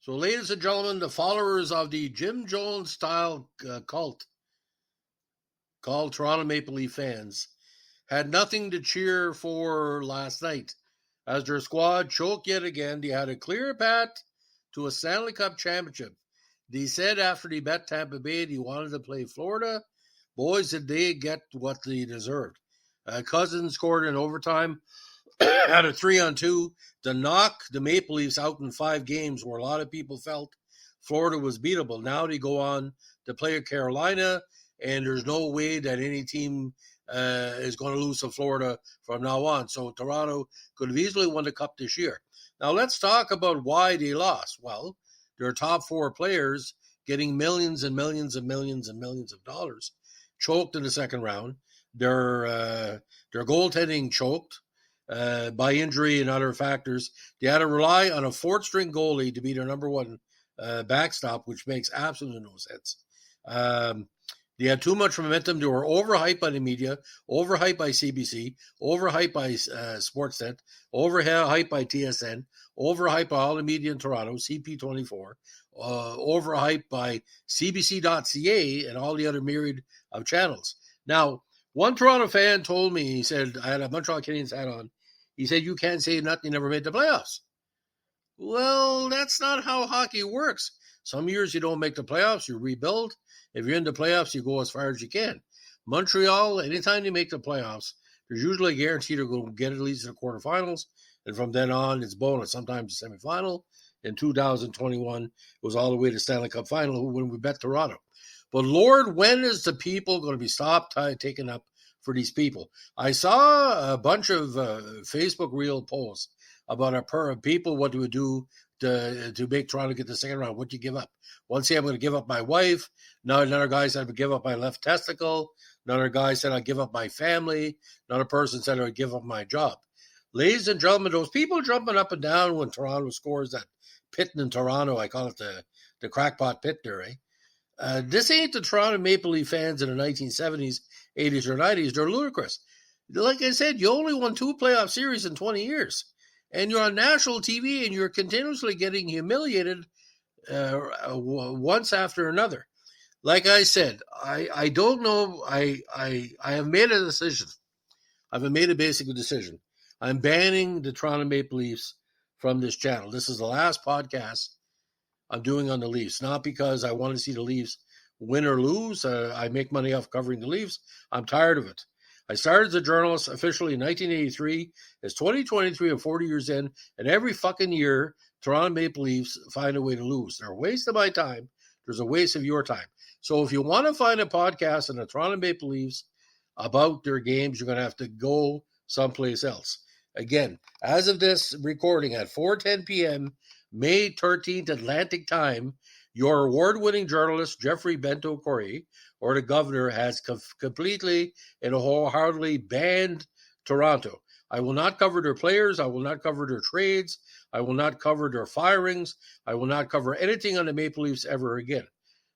So, ladies and gentlemen, the followers of the Jim Jones-style cult called Toronto Maple Leaf fans had nothing to cheer for last night as their squad choked yet again. They had a clear path to a Stanley Cup championship. They said after they bet Tampa Bay they wanted to play Florida. Boys, did they get what they deserved. Cousins scored in overtime, had a 3-on-2 to knock the Maple Leafs out in 5 games where a lot of people felt Florida was beatable. Now they go on to play Carolina, and there's no way that any team is going to lose to Florida from now on. So Toronto could have easily won the Cup this year. Now let's talk about why they lost. Well, their top 4 players getting millions and millions and millions and millions of dollars choked in the second round. Their goaltending choked by injury and other factors. They had to rely on a 4th-string goalie to be their number one backstop, which makes absolutely no sense. They had too much momentum. They were overhyped by the media, overhyped by CBC, overhyped by Sportsnet, overhyped by TSN, overhyped by all the media in Toronto, CP24, overhyped by CBC.ca and all the other myriad of channels. Now, one Toronto fan told me, he said, I had a Montreal Canadiens hat on. He said, you can't say nothing, you never made the playoffs. Well, that's not how hockey works. Some years you don't make the playoffs, you rebuild. If you're in the playoffs, you go as far as you can. Montreal, anytime they make the playoffs, there's usually a guarantee they're going to get at least to the quarterfinals. And from then on, it's bonus. Sometimes the semifinal. In 2021, it was all the way to Stanley Cup final when we bet Toronto. But Lord, when is the people going to be stopped taken up for these people? I saw a bunch of Facebook reel posts about people, what they would do to make Toronto get the second round. What do you give up? One say I'm going to give up my wife. Now another guy said I would give up my left testicle. Another guy said I'd give up my family. Another person said I would give up my job. Ladies and gentlemen, those people jumping up and down when Toronto scores that pit in Toronto, I call it the crackpot pit there, eh? This ain't the Toronto Maple Leaf fans in the 1970s, 80s, or 90s. They're ludicrous. Like I said, you only won 2 playoff series in 20 years. And you're on national TV and you're continuously getting humiliated once after another. Like I said, I don't know. I have made a decision. I've made a basic decision. I'm banning the Toronto Maple Leafs from this channel. This is the last podcast I'm doing on the Leafs, not because I want to see the Leafs win or lose. I make money off covering the Leafs. I'm tired of it. I started as a journalist officially in 1983. It's 2023 and 40 years in, and every fucking year, Toronto Maple Leafs find a way to lose. They're a waste of my time. There's a waste of your time. So if you want to find a podcast on the Toronto Maple Leafs about their games, you're going to have to go someplace else. Again, as of this recording at 4:10 p.m., May 13th Atlantic Time, your award-winning journalist, Jeffrey Bento Corey, or the governor, has completely and wholeheartedly banned Toronto. I will not cover their players. I will not cover their trades. I will not cover their firings. I will not cover anything on the Maple Leafs ever again.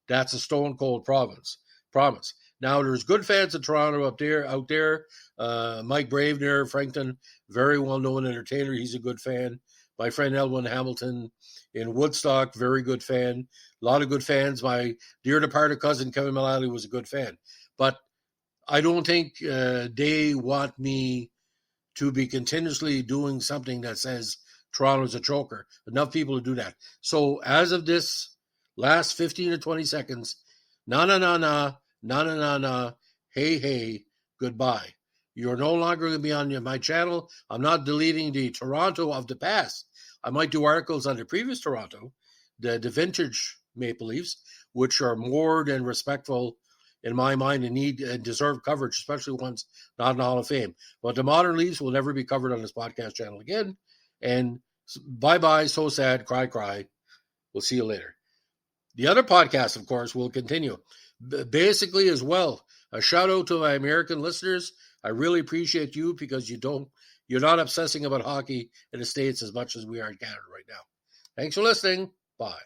That's a stone-cold promise. Now, there's good fans of Toronto out there. Mike Bravener, Frankton, very well-known entertainer. He's a good fan. My friend Elwin Hamilton in Woodstock, very good fan. A lot of good fans. My dear departed cousin Kevin Mullally was a good fan. But I don't think they want me to be continuously doing something that says Toronto's a choker. Enough people to do that. So as of this last 15 to 20 seconds, na, hey, goodbye. You're no longer going to be on my channel. I'm not deleting the Toronto of the past. I might do articles on the previous Toronto, the vintage Maple Leafs, which are more than respectful in my mind and need and deserve coverage, especially ones not in the Hall of Fame. But the modern Leafs will never be covered on this podcast channel again. And bye-bye, so sad, cry. We'll see you later. The other podcast, of course, will continue. Basically, as well, a shout out to my American listeners. I really appreciate you because you're not obsessing about hockey in the States as much as we are in Canada right now. Thanks for listening. Bye.